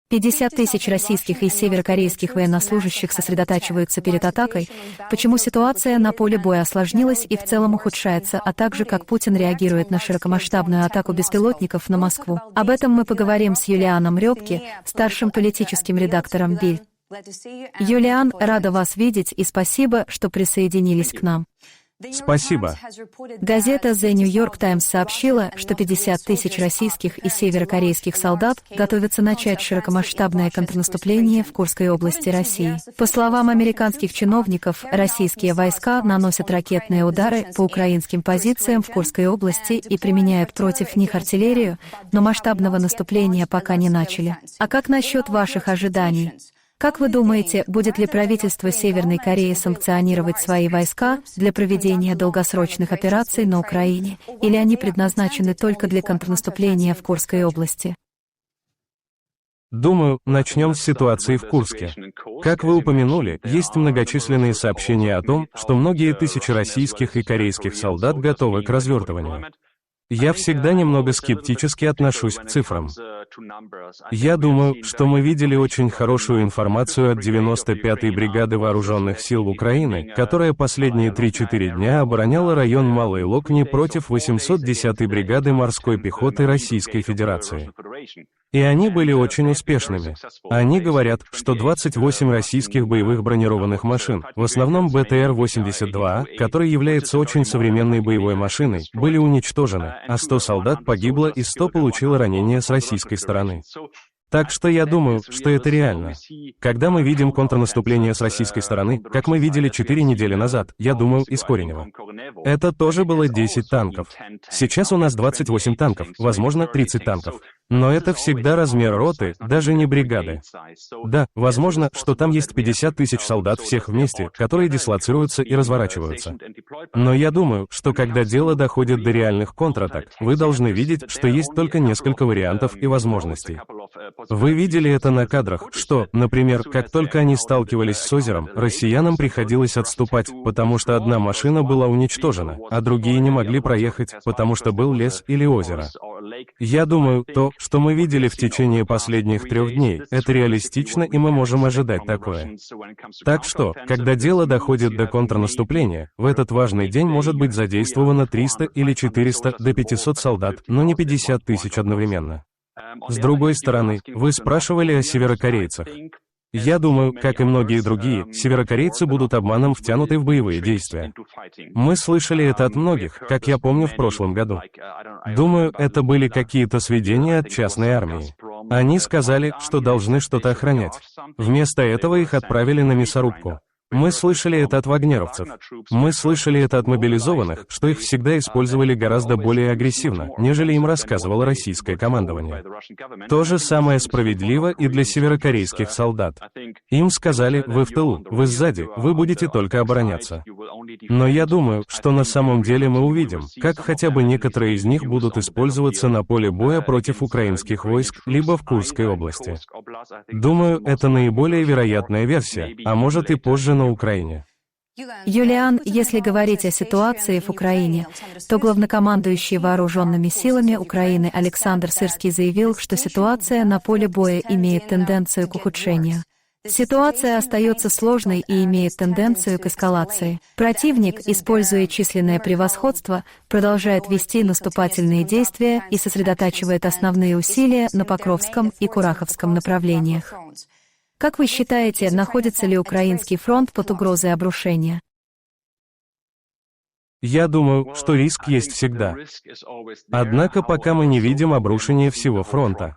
50 тысяч российских и северокорейских военнослужащих сосредотачиваются перед атакой, почему ситуация на поле боя осложнилась и в целом ухудшается, а также как Путин реагирует на широкомасштабную атаку беспилотников на Москву. Об этом мы поговорим с Юлианом Рёбке, старшим политическим редактором Бильд. Юлиан, рада вас видеть и спасибо, что присоединились к нам. Спасибо. Газета The New York Times сообщила, что 50 тысяч российских и северокорейских солдат готовятся начать широкомасштабное контрнаступление в Курской области России. По словам американских чиновников, российские войска наносят ракетные удары по украинским позициям в Курской области и применяют против них артиллерию, но масштабного наступления пока не начали. А как насчет ваших ожиданий? Как вы думаете, будет ли правительство Северной Кореи санкционировать свои войска для проведения долгосрочных операций на Украине, или они предназначены только для контрнаступления в Курской области? Думаю, начнем с ситуации в Курске. Как вы упомянули, есть многочисленные сообщения о том, что многие тысячи российских и корейских солдат готовы к развертыванию. Я всегда немного скептически отношусь к цифрам. Я думаю, что мы видели очень хорошую информацию от 95-й бригады вооруженных сил Украины, которая последние 3-4 дня обороняла район Малой Локни против 810-й бригады морской пехоты Российской Федерации. И они были очень успешными. Они говорят, что 28 российских боевых бронированных машин, в основном БТР-82, который является очень современной боевой машиной, были уничтожены, а 100 солдат погибло и 100 получило ранения с российской стороны. Так что я думаю, что это реально. Когда мы видим контрнаступление с российской стороны, как мы видели 4 недели назад, я думаю, из Коренева. Это тоже было 10 танков. Сейчас у нас 28 танков, возможно, 30 танков. Но это всегда размер роты, даже не бригады. Да, возможно, что там есть 50 тысяч солдат всех вместе, которые дислоцируются и разворачиваются. Но я думаю, что когда дело доходит до реальных контратак, вы должны видеть, что есть только несколько вариантов и возможностей. Вы видели это на кадрах, что, например, как только они сталкивались с озером, россиянам приходилось отступать, потому что одна машина была уничтожена, а другие не могли проехать, потому что был лес или озеро. Я думаю, то, что мы видели в течение последних 3 дней, это реалистично, и мы можем ожидать такое. Так что, когда дело доходит до контрнаступления, в этот важный день может быть задействовано 300 или 400 до 500 солдат, но не 50 тысяч одновременно. С другой стороны, вы спрашивали о северокорейцах. Я думаю, как и многие другие, северокорейцы будут обманом втянуты в боевые действия. Мы слышали это от многих, как я помню в прошлом году. Думаю, это были какие-то сведения от частной армии. Они сказали, что должны что-то охранять. Вместо этого их отправили на мясорубку. Мы слышали это от вагнеровцев. Мы слышали это от мобилизованных, что их всегда использовали гораздо более агрессивно, нежели им рассказывало российское командование. То же самое справедливо и для северокорейских солдат. Им сказали: вы в тылу, вы сзади, вы будете только обороняться. Но я думаю, что на самом деле мы увидим, как хотя бы некоторые из них будут использоваться на поле боя против украинских войск, либо в Курской области. Думаю, это наиболее вероятная версия, а может и позже на Украине. Юлиан, если говорить о ситуации в Украине, то главнокомандующий вооруженными силами Украины Александр Сырский заявил, что ситуация на поле боя имеет тенденцию к ухудшению. Ситуация остается сложной и имеет тенденцию к эскалации. Противник, используя численное превосходство, продолжает вести наступательные действия и сосредотачивает основные усилия на Покровском и Кураховском направлениях. Как вы считаете, находится ли украинский фронт под угрозой обрушения? Я думаю, что риск есть всегда. Однако пока мы не видим обрушения всего фронта.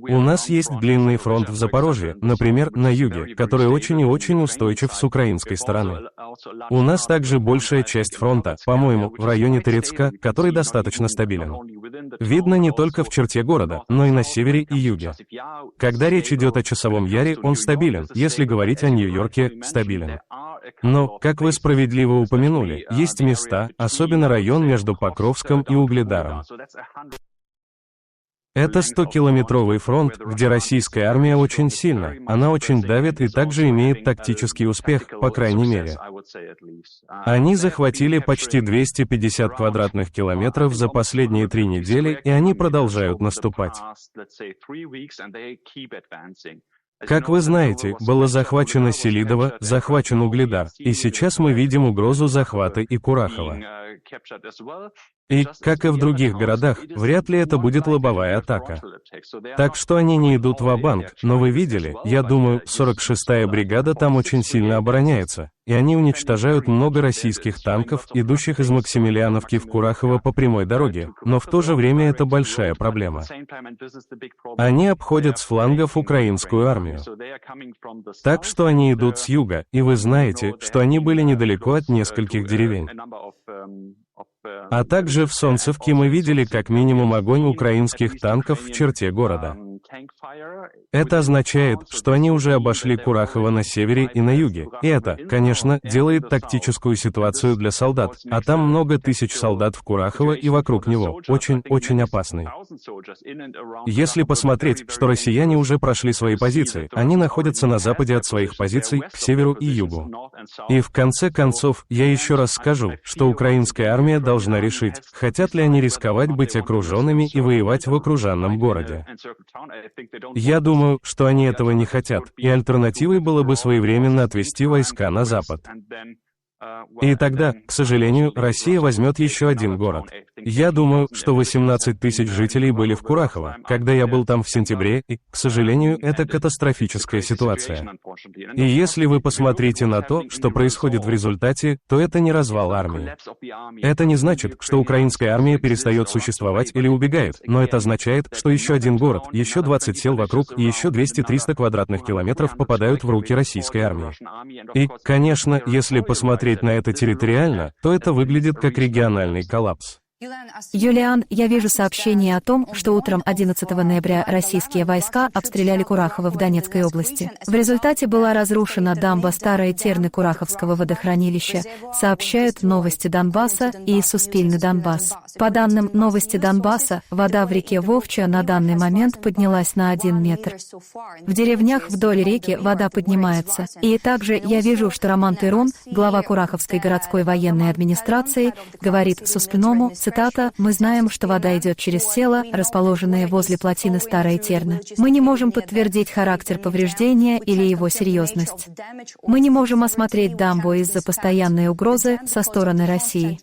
У нас есть длинный фронт в Запорожье, например, на юге, который очень и очень устойчив с украинской стороны. У нас также большая часть фронта, по-моему, в районе Торецка, который достаточно стабилен. Видно не только в черте города, но и на севере и юге. Когда речь идет о Часовом Яре, он стабилен, если говорить о Нью-Йорке, стабилен. Но, как вы справедливо упомянули, есть места, особенно район между Покровском и Угледаром. Это 100-километровый фронт, где российская армия очень сильна, она очень давит и также имеет тактический успех, по крайней мере. Они захватили почти 250 квадратных километров за последние 3 недели, и они продолжают наступать. Как вы знаете, было захвачено Селидово, захвачен Угледар, и сейчас мы видим угрозу захвата и Курахова. И, как и в других городах, вряд ли это будет лобовая атака. Так что они не идут ва-банк, но вы видели, я думаю, 46-я бригада там очень сильно обороняется, и они уничтожают много российских танков, идущих из Максимилиановки в Курахово по прямой дороге, но в то же время это большая проблема. Они обходят с флангов украинскую армию. Так что они идут с юга, и вы знаете, что они были недалеко от нескольких деревень. А также в Солнцевке мы видели как минимум огонь украинских танков в черте города. Это означает, что они уже обошли Курахово на севере и на юге, и это, конечно, делает тактическую ситуацию для солдат, а там много тысяч солдат в Курахово и вокруг него, очень опасный. Если посмотреть, что россияне уже прошли свои позиции, они находятся на западе от своих позиций, к северу и югу. И в конце концов, я еще раз скажу, что украинская армия должна решить, хотят ли они рисковать быть окруженными и воевать в окруженном городе. Я думаю, что они этого не хотят, и альтернативой было бы своевременно отвести войска на запад. И тогда, к сожалению, Россия возьмет еще один город. Я думаю, что 18 тысяч жителей были в Курахово, когда я был там в сентябре, и, к сожалению, это катастрофическая ситуация. И если вы посмотрите на то, что происходит в результате, то это не развал армии. Это не значит, что украинская армия перестает существовать или убегает, но это означает, что еще один город, еще 20 сел вокруг и еще 200-300 квадратных километров попадают в руки российской армии. И, конечно, если посмотреть на это территориально, то это выглядит как региональный коллапс. Юлиан, я вижу сообщение о том, что утром 11 ноября российские войска обстреляли Курахово в Донецкой области. В результате была разрушена дамба Старой Терны Кураховского водохранилища, сообщают Новости Донбасса и Суспільне Донбасс. По данным Новости Донбасса, вода в реке Вовча на данный момент поднялась на 1 метр. В деревнях вдоль реки вода поднимается. И также я вижу, что Роман Тырон, глава Кураховской городской военной администрации, говорит Суспільному, цитата, «Мы знаем, что вода идет через села, расположенные возле плотины Старой Терны. Мы не можем подтвердить характер повреждения или его серьезность. Мы не можем осмотреть дамбу из-за постоянной угрозы со стороны России».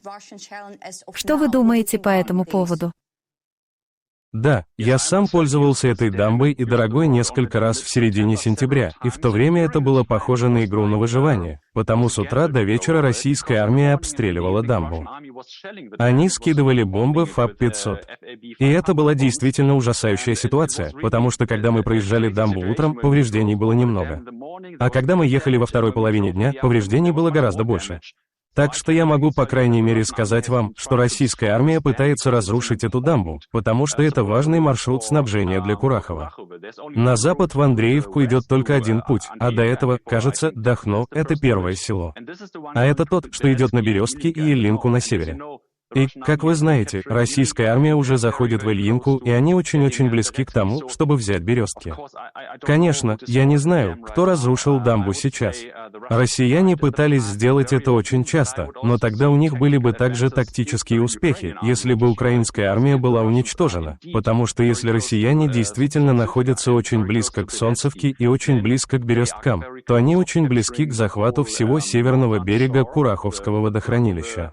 Что вы думаете по этому поводу? Да, я сам пользовался этой дамбой и дорогой несколько раз в середине сентября, и в то время это было похоже на игру на выживание, потому с утра до вечера российская армия обстреливала дамбу. Они скидывали бомбы ФАБ-500. И это была действительно ужасающая ситуация, потому что когда мы проезжали дамбу утром, повреждений было немного. А когда мы ехали во второй половине дня, повреждений было гораздо больше. Так что я могу, по крайней мере, сказать вам, что российская армия пытается разрушить эту дамбу, потому что это важный маршрут снабжения для Курахова. На запад в Андреевку идет только один путь, а до этого, кажется, Дахно — это первое село. А это тот, что идет на Берестки и Ильинку на севере. И, как вы знаете, российская армия уже заходит в Ильинку, и они очень-очень близки к тому, чтобы взять Берестки. Конечно, я не знаю, кто разрушил дамбу сейчас. Россияне пытались сделать это очень часто, но тогда у них были бы также тактические успехи, если бы украинская армия была уничтожена, потому что если россияне действительно находятся очень близко к Солнцевке и очень близко к Бересткам, то они очень близки к захвату всего северного берега Кураховского водохранилища.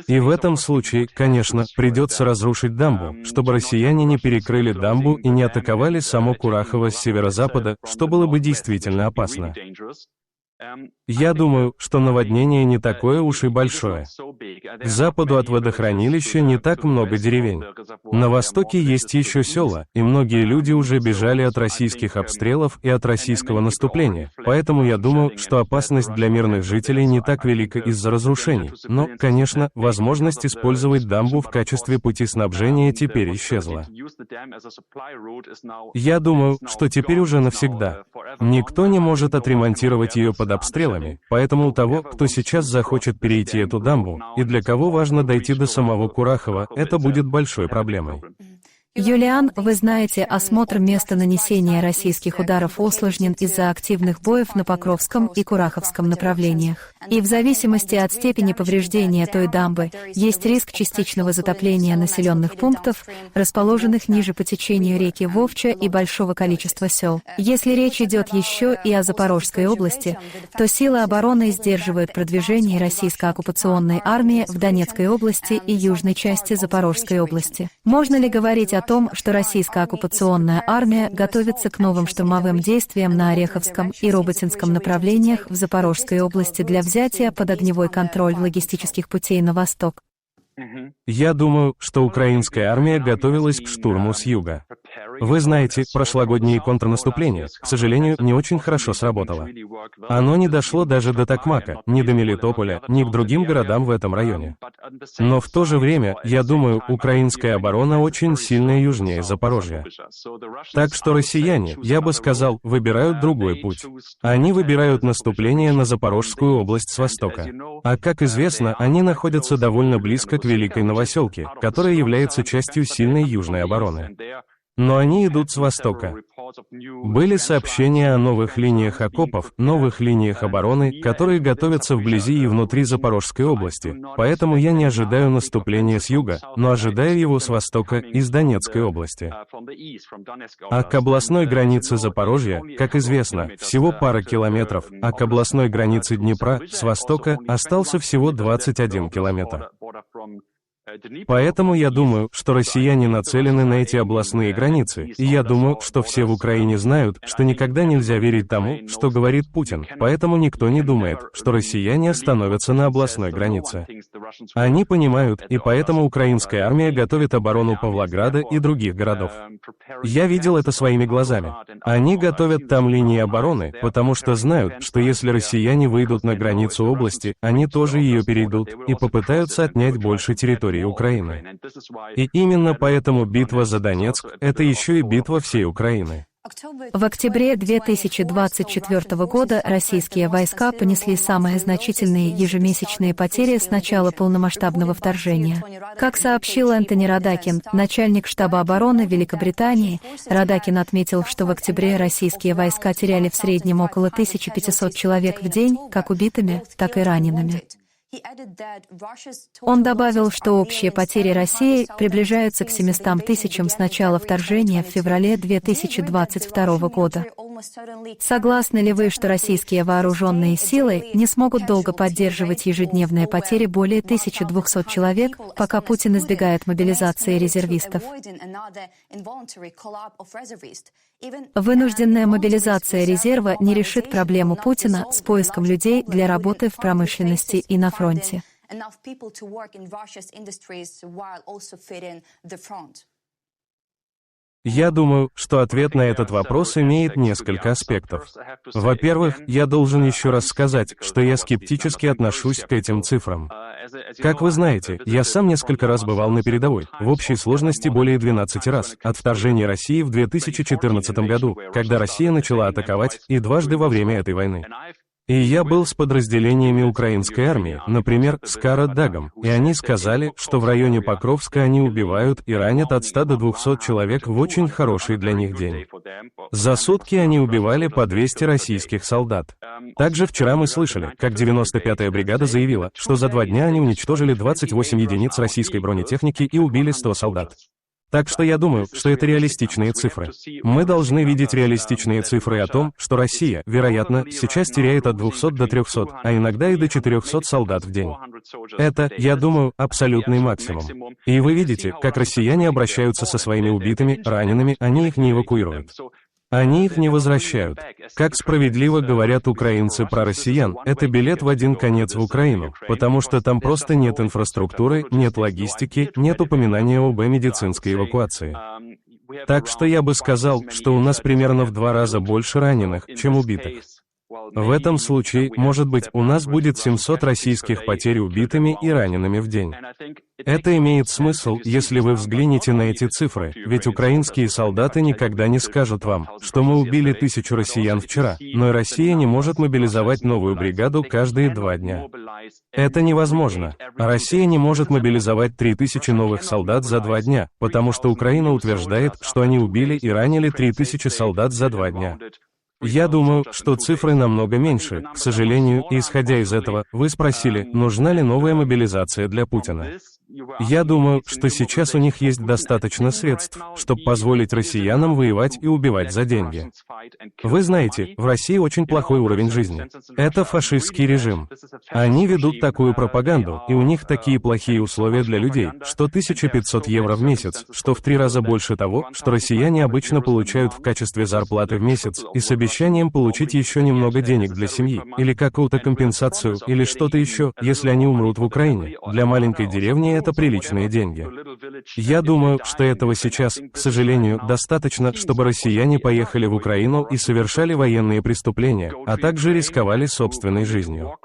И в этом случае, конечно, придется разрушить дамбу, чтобы россияне не перекрыли дамбу и не атаковали само Курахово с северо-запада, что было бы действительно опасно. Я думаю, что наводнение не такое уж и большое. К западу от водохранилища не так много деревень. На востоке есть еще села, и многие люди уже бежали от российских обстрелов и от российского наступления, поэтому я думаю, что опасность для мирных жителей не так велика из-за разрушений. Но, конечно, возможность использовать дамбу в качестве пути снабжения теперь исчезла. Я думаю, что теперь уже навсегда. Никто не может отремонтировать ее под обстрелами, поэтому у того, кто сейчас захочет перейти эту дамбу, и для кого важно дойти до самого Курахова, это будет большой проблемой. Юлиан, вы знаете, осмотр места нанесения российских ударов усложнен из-за активных боев на Покровском и Кураховском направлениях. И в зависимости от степени повреждения той дамбы, есть риск частичного затопления населенных пунктов, расположенных ниже по течению реки Вовча и большого количества сел. Если речь идет еще и о Запорожской области, то силы обороны сдерживают продвижение российской оккупационной армии в Донецкой области и южной части Запорожской области. Можно ли говорить о том, что российская оккупационная армия готовится к новым штурмовым действиям на Ореховском и Роботинском направлениях в Запорожской области для взятия под огневой контроль логистических путей на восток? Я думаю, что украинская армия готовилась к штурму с юга. Вы знаете, прошлогоднее контрнаступление, к сожалению, не очень хорошо сработало. Оно не дошло даже до Токмака, ни до Мелитополя, ни к другим городам в этом районе. Но в то же время, я думаю, украинская оборона очень сильная южнее Запорожья. Так что россияне, я бы сказал, выбирают другой путь. Они выбирают наступление на Запорожскую область с востока. А как известно, они находятся довольно близко к Великой Новоселке, которая является частью сильной южной обороны. Но они идут с востока. Были сообщения о новых линиях окопов, новых линиях обороны, которые готовятся вблизи и внутри Запорожской области, поэтому я не ожидаю наступления с юга, но ожидаю его с востока, из Донецкой области. А к областной границе Запорожья, как известно, всего пара километров, а к областной границе Днепра, с востока, остался всего 21 километр. Поэтому я думаю, что россияне нацелены на эти областные границы, и я думаю, что все в Украине знают, что никогда нельзя верить тому, что говорит Путин, поэтому никто не думает, что россияне остановятся на областной границе. Они понимают, и поэтому украинская армия готовит оборону Павлограда и других городов. Я видел это своими глазами. Они готовят там линии обороны, потому что знают, что если россияне выйдут на границу области, они тоже ее перейдут и попытаются отнять больше территории Украины. И именно поэтому битва за Донецк – это еще и битва всей Украины. В октябре 2024 года российские войска понесли самые значительные ежемесячные потери с начала полномасштабного вторжения. Как сообщил Энтони Радакин, начальник штаба обороны Великобритании, Радакин отметил, что в октябре российские войска теряли в среднем около 1500 человек в день, как убитыми, так и ранеными. Он добавил, что общие потери России приближаются к 700 тысячам с начала вторжения в феврале 2022 года. Согласны ли вы, что российские вооруженные силы не смогут долго поддерживать ежедневные потери более 1200 человек, пока Путин избегает мобилизации резервистов? Вынужденная мобилизация резерва не решит проблему Путина с поиском людей для работы в промышленности и на фронте. Я думаю, что ответ на этот вопрос имеет несколько аспектов. Во-первых, я должен еще раз сказать, что я скептически отношусь к этим цифрам. Как вы знаете, я сам несколько раз бывал на передовой, в общей сложности более 12 раз, от вторжения России в 2014 году, когда Россия начала атаковать, и дважды во время этой войны. И я был с подразделениями украинской армии, например, с Карадагом, и они сказали, что в районе Покровска они убивают и ранят от 100 до 200 человек в очень хороший для них день. За сутки они убивали по 200 российских солдат. Также вчера мы слышали, как 95-я бригада заявила, что за 2 дня они уничтожили 28 единиц российской бронетехники и убили 100 солдат. Так что я думаю, что это реалистичные цифры. Мы должны видеть реалистичные цифры о том, что Россия, вероятно, сейчас теряет от 200 до 300, а иногда и до 400 солдат в день. Это, я думаю, абсолютный максимум. И вы видите, как россияне обращаются со своими убитыми, ранеными, они их не эвакуируют. Они их не возвращают. Как справедливо говорят украинцы про россиян, это билет в один конец в Украину, потому что там просто нет инфраструктуры, нет логистики, нет упоминания об медицинской эвакуации. Так что я бы сказал, что у нас примерно в 2 раза больше раненых, чем убитых. В этом случае, может быть, у нас будет 700 российских потерь убитыми и ранеными в день. Это имеет смысл, если вы взглянете на эти цифры, ведь украинские солдаты никогда не скажут вам, что мы убили 1000 россиян вчера, но и Россия не может мобилизовать новую бригаду каждые 2 дня. Это невозможно. А Россия не может мобилизовать 3000 новых солдат за 2 дня, потому что Украина утверждает, что они убили и ранили 3000 солдат за 2 дня. Я думаю, что цифры намного меньше. К сожалению, и исходя из этого, вы спросили, нужна ли новая мобилизация для Путина. Я думаю, что сейчас у них есть достаточно средств, чтобы позволить россиянам воевать и убивать за деньги. Вы знаете, в России очень плохой уровень жизни. Это фашистский режим. Они ведут такую пропаганду, и у них такие плохие условия для людей, что 1500 евро в месяц, что в 3 раза больше того, что россияне обычно получают в качестве зарплаты в месяц, и с обещанием получить еще немного денег для семьи, или какую-то компенсацию, или что-то еще, если они умрут в Украине. Для маленькой деревни это приличные деньги. Я думаю, что этого сейчас, к сожалению, достаточно, чтобы россияне поехали в Украину и совершали военные преступления, а также рисковали собственной жизнью.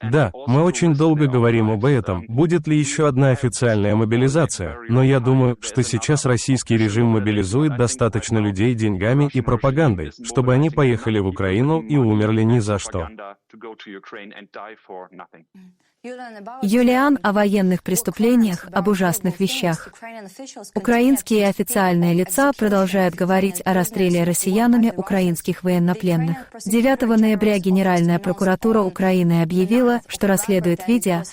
Да, мы очень долго говорим об этом, будет ли еще одна официальная мобилизация, но я думаю, что сейчас российский режим мобилизует достаточно людей деньгами и пропагандой, чтобы они поехали в Украину и умерли ни за что. Юлиан о военных преступлениях, об ужасных вещах. Украинские официальные лица продолжают говорить о расстреле россиянами украинских военнопленных. 9 ноября Генеральная прокуратура Украины объявила, что расследует видео,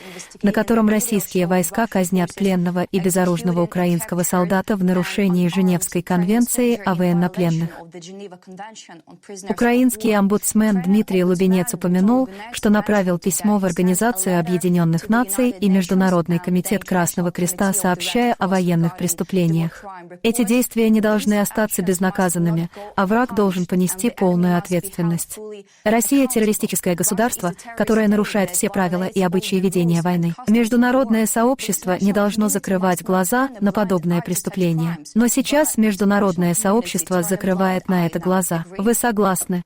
на котором российские войска казнят пленного и безоружного украинского солдата в нарушении Женевской конвенции о военнопленных. Украинский омбудсмен Дмитрий Лубенец упомянул, что направил письмо в Организацию Объединенных Наций и Международный комитет Красного Креста, сообщая о военных преступлениях. Эти действия не должны остаться безнаказанными, а враг должен понести полную ответственность. Россия — террористическое государство, которое нарушает все правила и обычаи ведения войны. Международное сообщество не должно закрывать глаза на подобное преступление. Но сейчас международное сообщество закрывает на это глаза. Вы согласны?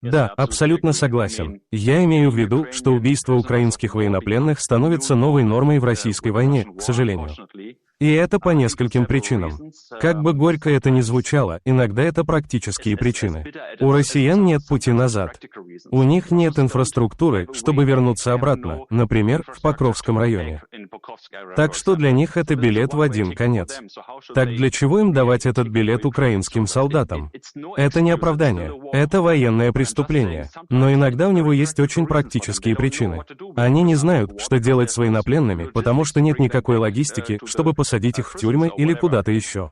Да, абсолютно согласен. Я имею в виду, что убийство украинских военнопленных становится новой нормой в российской войне, к сожалению. И это по нескольким причинам. Как бы горько это ни звучало, иногда это практические причины. У россиян нет пути назад. У них нет инфраструктуры, чтобы вернуться обратно, например, в Покровском районе. Так что для них это билет в один конец. Так для чего им давать этот билет украинским солдатам? Это не оправдание, это военное преступление. Но иногда у него есть очень практические причины. Они не знают, что делать с военнопленными, потому что нет никакой логистики, чтобы посадить их в тюрьмы или куда-то еще.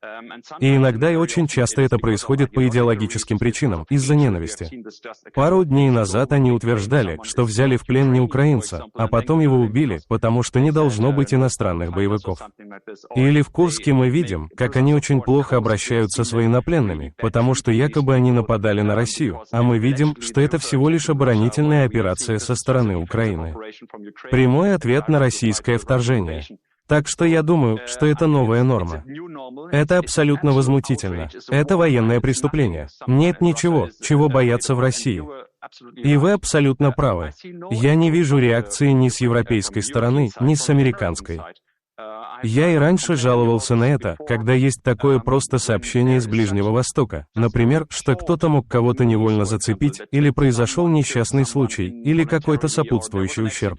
И иногда и очень часто это происходит по идеологическим причинам, из-за ненависти. Пару дней назад они утверждали, что взяли в плен не украинца, а потом его убили, потому что не должно быть иностранных боевиков. Или в Курске мы видим, как они очень плохо обращаются с военнопленными, потому что якобы они нападали на Россию, а мы видим, что это всего лишь оборонительная операция со стороны Украины. Прямой ответ на российское вторжение. Так что я думаю, что это новая норма. Это абсолютно возмутительно. Это военное преступление. Нет ничего, чего бояться в России. И вы абсолютно правы. Я не вижу реакции ни с европейской стороны, ни с американской. Я и раньше жаловался на это, когда есть такое просто сообщение с Ближнего Востока. Например, что кто-то мог кого-то невольно зацепить, или произошел несчастный случай, или какой-то сопутствующий ущерб.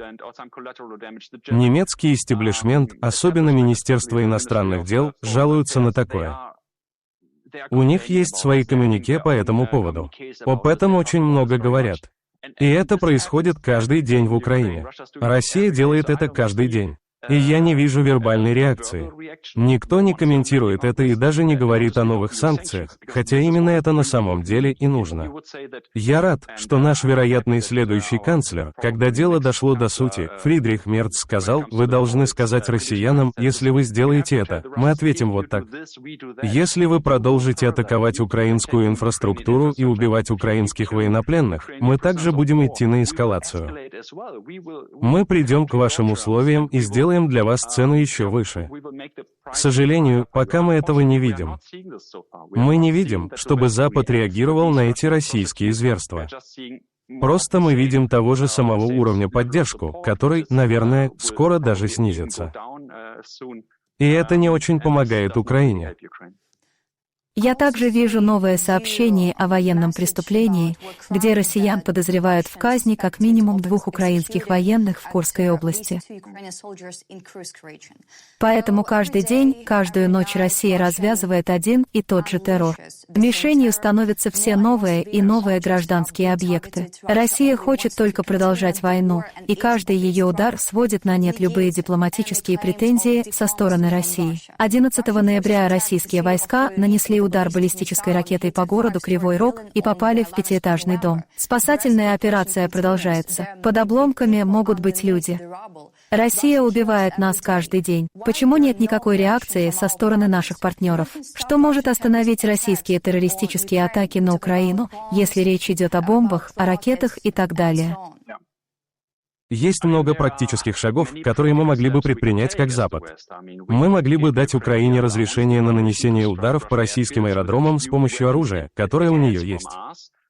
Немецкий истеблишмент, особенно Министерство иностранных дел, жалуются на такое. У них есть свои коммюнике по этому поводу. Об этом очень много говорят. И это происходит каждый день в Украине. Россия делает это каждый день. И я не вижу вербальной реакции. Никто не комментирует это и даже не говорит о новых санкциях, хотя именно это на самом деле и нужно. Я рад, что наш вероятный следующий канцлер, когда дело дошло до сути, Фридрих Мерц сказал: «Вы должны сказать россиянам, если вы сделаете это, мы ответим вот так. Если вы продолжите атаковать украинскую инфраструктуру и убивать украинских военнопленных, мы также будем идти на эскалацию. Мы придем к вашим условиям и сделаем для вас цену еще выше». К сожалению, пока мы этого не видим. Мы не видим, чтобы Запад реагировал на эти российские зверства. Просто мы видим того же самого уровня поддержку, который, наверное, скоро даже снизится. И это не очень помогает Украине. Я также вижу новое сообщение о военном преступлении, где россиян подозревают в казни как минимум 2 украинских военных в Курской области. Поэтому каждый день, каждую ночь Россия развязывает один и тот же террор. Мишенью становятся все новые и новые гражданские объекты. Россия хочет только продолжать войну, и каждый ее удар сводит на нет любые дипломатические претензии со стороны России. 11 ноября российские войска нанесли удар баллистической ракетой по городу Кривой Рог и попали в 5-этажный дом. Спасательная операция продолжается. Под обломками могут быть люди. Россия убивает нас каждый день. Почему нет никакой реакции со стороны наших партнеров? Что может остановить российские террористические атаки на Украину, если речь идет о бомбах, о ракетах и так далее? Есть много практических шагов, которые мы могли бы предпринять как Запад. Мы могли бы дать Украине разрешение на нанесение ударов по российским аэродромам с помощью оружия, которое у нее есть.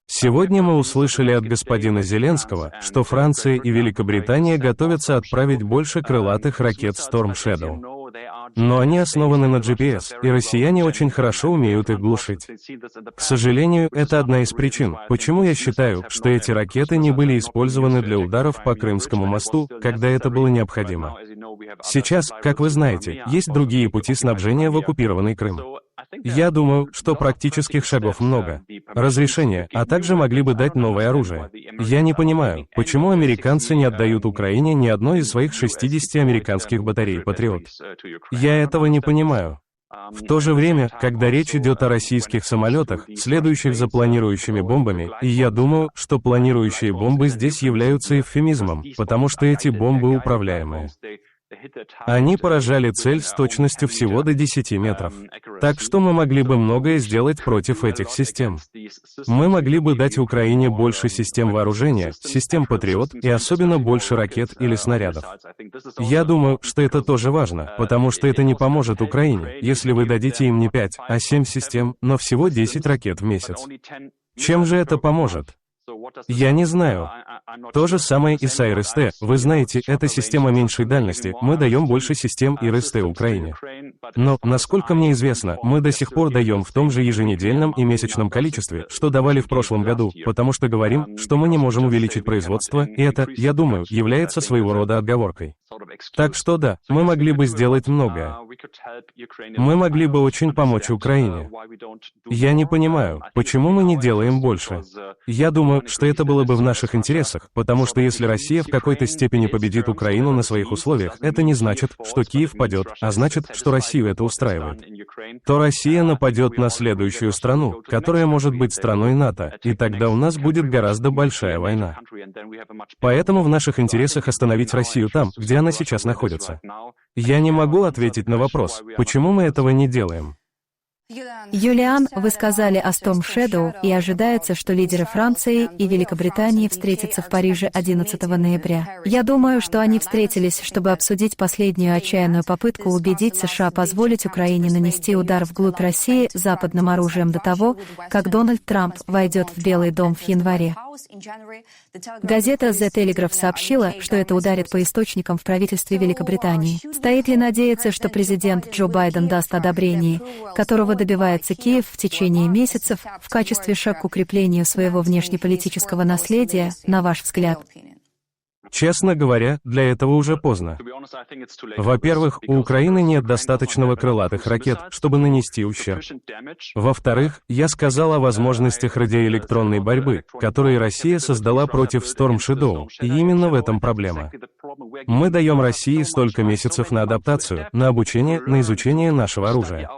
Сегодня мы услышали от господина Зеленского, что Франция и Великобритания готовятся отправить больше крылатых ракет Storm Shadow. Но они основаны на GPS, и россияне очень хорошо умеют их глушить. К сожалению, это одна из причин, почему я считаю, что эти ракеты не были использованы для ударов по Крымскому мосту, когда это было необходимо. Сейчас, как вы знаете, есть другие пути снабжения в оккупированный Крым. Я думаю, что практических шагов много. Разрешение, а также могли бы дать новое оружие. Я не понимаю, почему американцы не отдают Украине ни одной из своих 60 американских батарей «Патриот». Я этого не понимаю. В то же время, когда речь идет о российских самолетах, следующих за планирующими бомбами, и я думаю, что планирующие бомбы здесь являются эвфемизмом, потому что эти бомбы управляемые. Они поражали цель с точностью всего до 10 метров. Так что мы могли бы многое сделать против этих систем. Мы могли бы дать Украине больше систем вооружения, систем «Патриот» и особенно больше ракет или снарядов. Я думаю, что это тоже важно, потому что это не поможет Украине, если вы дадите им не 5, а 7 систем, но всего 10 ракет в месяц. Чем же это поможет? Я не знаю. То же самое и с АРСТ. Вы знаете, это система меньшей дальности. Мы даем больше систем ИРСТ Украине. Но, насколько мне известно, мы до сих пор даем в том же еженедельном и месячном количестве, что давали в прошлом году, потому что говорим, что мы не можем увеличить производство, и это, я думаю, является своего рода отговоркой. Так что да, мы могли бы сделать многое. Мы могли бы очень помочь Украине. Я не понимаю, почему мы не делаем больше. Я думаю, что это было бы в наших интересах, потому что если Россия в какой-то степени победит Украину на своих условиях, это не значит, что Киев падет, а значит, что Россию это устраивает. То Россия нападет на следующую страну, которая может быть страной НАТО, и тогда у нас будет гораздо большая война. Поэтому в наших интересах остановить Россию там, где она сейчас находится. Я не могу ответить на вопрос, почему мы этого не делаем. Юлиан, вы сказали о Storm Shadow, и ожидается, что лидеры Франции и Великобритании встретятся в Париже 11 ноября. Я думаю, что они встретились, чтобы обсудить последнюю отчаянную попытку убедить США позволить Украине нанести удар вглубь России западным оружием до того, как Дональд Трамп войдет в Белый дом в январе. Газета The Telegraph сообщила, что это ударит по источникам в правительстве Великобритании. Стоит ли надеяться, что президент Джо Байден даст одобрение, которого добивается Киев в течение месяцев в качестве шага к укреплению своего внешнеполитического наследия, на ваш взгляд? Честно говоря, для этого уже поздно. Во-первых, у Украины нет достаточного крылатых ракет, чтобы нанести ущерб. Во-вторых, я сказал о возможностях радиоэлектронной борьбы, которые Россия создала против Storm Shadow, и именно в этом проблема. Мы даем России столько месяцев на адаптацию, на обучение, на изучение нашего оружия.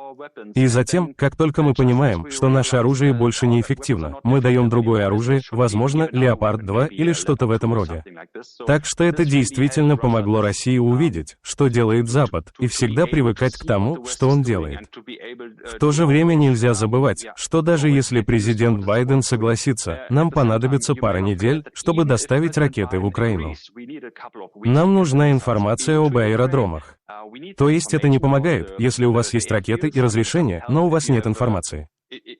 И затем, как только мы понимаем, что наше оружие больше неэффективно, мы даем другое оружие, возможно, Леопард-2 или что-то в этом роде. Так что это действительно помогло России увидеть, что делает Запад, и всегда привыкать к тому, что он делает. В то же время нельзя забывать, что даже если президент Байден согласится, нам понадобится пара недель, чтобы доставить ракеты в Украину. Нам нужна информация об аэродромах. То есть это не помогает, если у вас есть ракеты и разрешения, но у вас нет информации.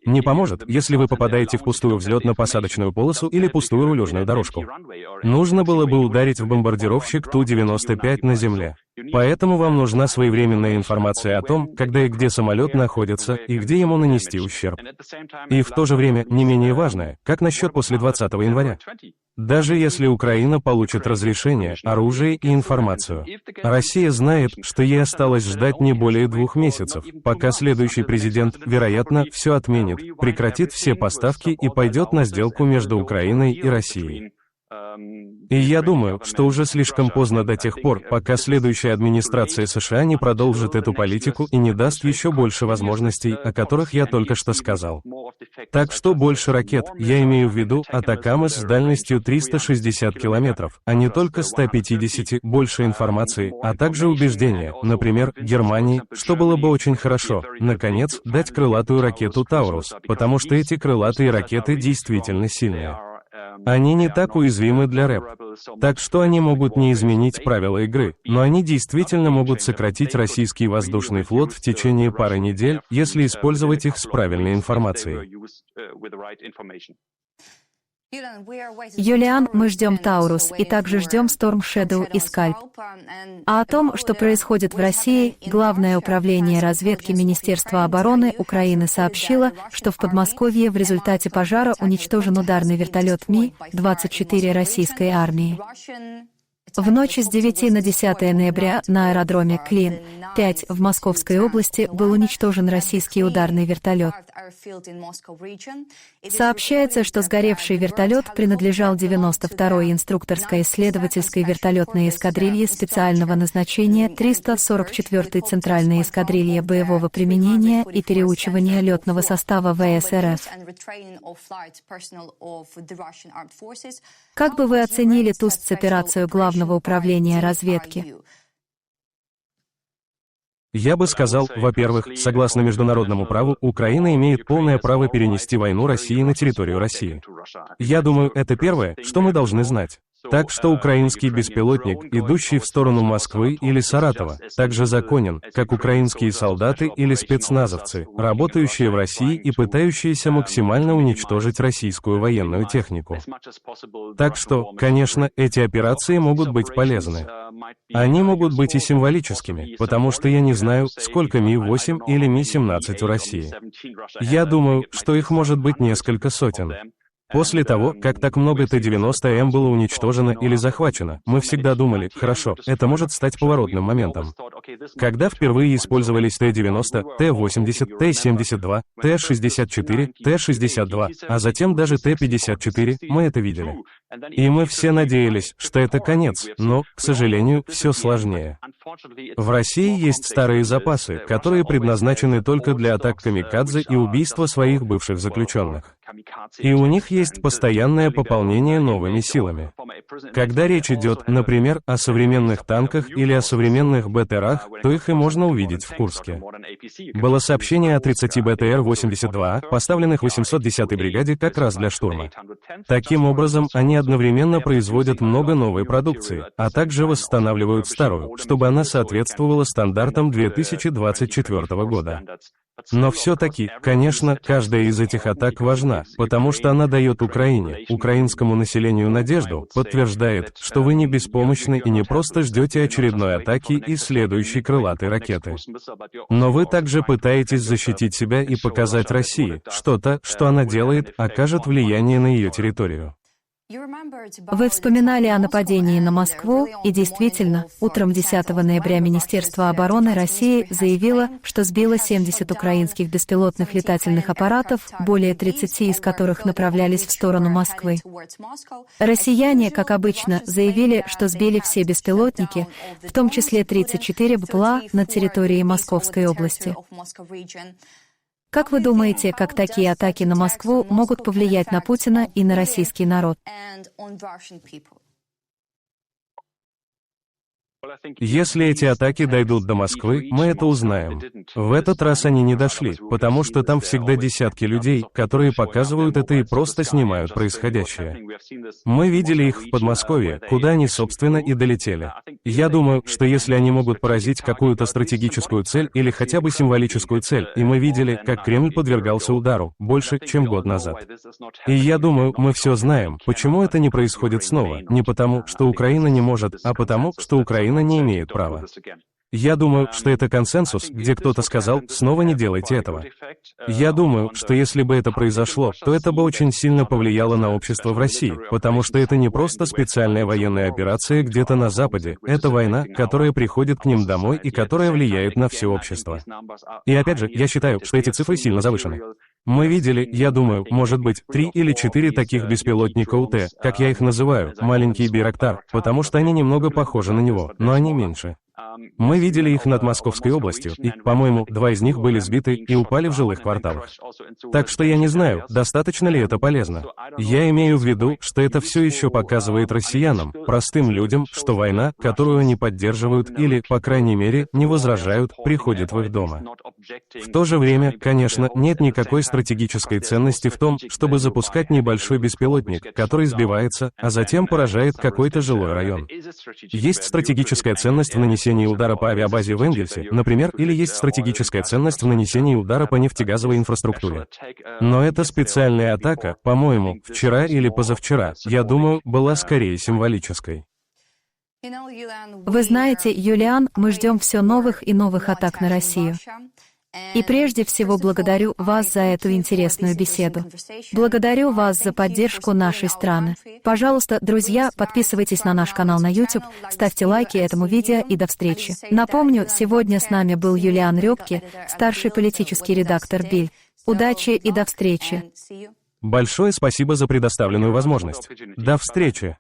Не поможет, если вы попадаете в пустую взлетно-посадочную полосу или пустую рулежную дорожку. Нужно было бы ударить в бомбардировщик Ту-95 на земле. Поэтому вам нужна своевременная информация о том, когда и где самолет находится, и где ему нанести ущерб. И в то же время, не менее важное, как насчет после 20 января? Даже если Украина получит разрешение, оружие и информацию, Россия знает, что ей осталось ждать не более 2 месяцев, пока следующий президент, вероятно, все отменит, прекратит все поставки и пойдет на сделку между Украиной и Россией. И я думаю, что уже слишком поздно до тех пор, пока следующая администрация США не продолжит эту политику и не даст еще больше возможностей, о которых я только что сказал. Так что больше ракет, я имею в виду Атакамс с дальностью 360 километров, а не только 150, больше информации, а также убеждения, например, Германии, что было бы очень хорошо, наконец, дать крылатую ракету Таурус, потому что эти крылатые ракеты действительно сильные. Они не так уязвимы для РЭП. Так что они могут не изменить правила игры, но они действительно могут сократить российский воздушный флот в течение пары недель, если использовать их с правильной информацией. Юлиан, мы ждем Таурус и также ждем Storm Shadow и Скальп. А о том, что происходит в России, Главное управление разведки Министерства обороны Украины сообщило, что в Подмосковье в результате пожара уничтожен ударный вертолет Ми-24 российской армии. В ночь с 9 на 10 ноября на аэродроме Клин-5 в Московской области был уничтожен российский ударный вертолет. Сообщается, что сгоревший вертолет принадлежал 92-й инструкторской исследовательской вертолетной эскадрилье специального назначения 344-й Центральной эскадрилье боевого применения и переучивания летного состава ВС РФ. Как бы вы оценили ту спецоперацию Главного управления разведки? Я бы сказал, во-первых, согласно международному праву, Украина имеет полное право перенести войну России на территорию России. Я думаю, это первое, что мы должны знать. Так что украинский беспилотник, идущий в сторону Москвы или Саратова, также законен, как украинские солдаты или спецназовцы, работающие в России и пытающиеся максимально уничтожить российскую военную технику. Так что, конечно, эти операции могут быть полезны. Они могут быть и символическими, потому что я не знаю, сколько Ми-8 или Ми-17 у России. Я думаю, что их может быть несколько сотен. После того, как так много Т-90М было уничтожено или захвачено, мы всегда думали, хорошо, это может стать поворотным моментом. Когда впервые использовались Т-90, Т-80, Т-72, Т-64, Т-62, а затем даже Т-54, мы это видели. И мы все надеялись, что это конец, но, к сожалению, все сложнее. В России есть старые запасы, которые предназначены только для атак камикадзе и убийства своих бывших заключенных. И у них есть постоянное пополнение новыми силами. Когда речь идет, например, о современных танках или о современных БТРах, то их и можно увидеть в Курске. Было сообщение о 30 БТР-82, поставленных 810-й бригаде как раз для штурма. Таким образом, они одновременно производят много новой продукции, а также восстанавливают старую, чтобы она соответствовала стандартам 2024 года. Но все-таки, конечно, каждая из этих атак важна, потому что она дает Украине, украинскому населению надежду, подтверждает, что вы не беспомощны и не просто ждете очередной атаки и следующей крылатой ракеты. Но вы также пытаетесь защитить себя и показать России, что-то, что она делает, окажет влияние на ее территорию. Вы вспоминали о нападении на Москву, и действительно, утром 10 ноября Министерство обороны России заявило, что сбило 70 украинских беспилотных летательных аппаратов, более 30 из которых направлялись в сторону Москвы. Россияне, как обычно, заявили, что сбили все беспилотники, в том числе 34 БПЛА над территорией Московской области. Как вы думаете, как такие атаки на Москву могут повлиять на Путина и на российский народ? Если эти атаки дойдут до Москвы, мы это узнаем. В этот раз они не дошли, потому что там всегда десятки людей, которые показывают это и просто снимают происходящее. Мы видели их в Подмосковье, куда они, собственно, и долетели. Я думаю, что если они могут поразить какую-то стратегическую цель или хотя бы символическую цель, и мы видели, как Кремль подвергался удару, больше, чем год назад. И я думаю, мы все знаем, почему это не происходит снова, не потому, что Украина не может, а потому, что Украина не имеет права. Я думаю, что это консенсус, где кто-то сказал, снова не делайте этого. Я думаю, что если бы это произошло, то это бы очень сильно повлияло на общество в России, потому что это не просто специальная военная операция где-то на Западе, это война, которая приходит к ним домой и которая влияет на все общество. И опять же, я считаю, что эти цифры сильно завышены. Мы видели, я думаю, может быть, 3 или 4 таких беспилотника УТ, как я их называю, маленький Байрактар, потому что они немного похожи на него, но они меньше. Мы видели их над Московской областью, и, по-моему, 2 из них были сбиты и упали в жилых кварталах. Так что я не знаю, достаточно ли это полезно. Я имею в виду, что это все еще показывает россиянам, простым людям, что война, которую они поддерживают или, по крайней мере, не возражают, приходит в их дома. В то же время, конечно, нет никакой стратегической ценности в том, чтобы запускать небольшой беспилотник, который сбивается, а затем поражает какой-то жилой район. Есть стратегическая ценность в нанесении удара по авиабазе в Энгельсе, например, или есть стратегическая ценность в нанесении удара по нефтегазовой инфраструктуре. Но эта специальная атака, по-моему, вчера или позавчера, я думаю, была скорее символической. Вы знаете, Юлиан, мы ждем все новых и новых атак на Россию. И прежде всего благодарю вас за эту интересную беседу. Благодарю вас за поддержку нашей страны. Пожалуйста, друзья, подписывайтесь на наш канал на YouTube, ставьте лайки этому видео и до встречи. Напомню, сегодня с нами был Юлиан Рёбке, старший политический редактор БИЛЬ. Удачи и до встречи. Большое спасибо за предоставленную возможность. До встречи.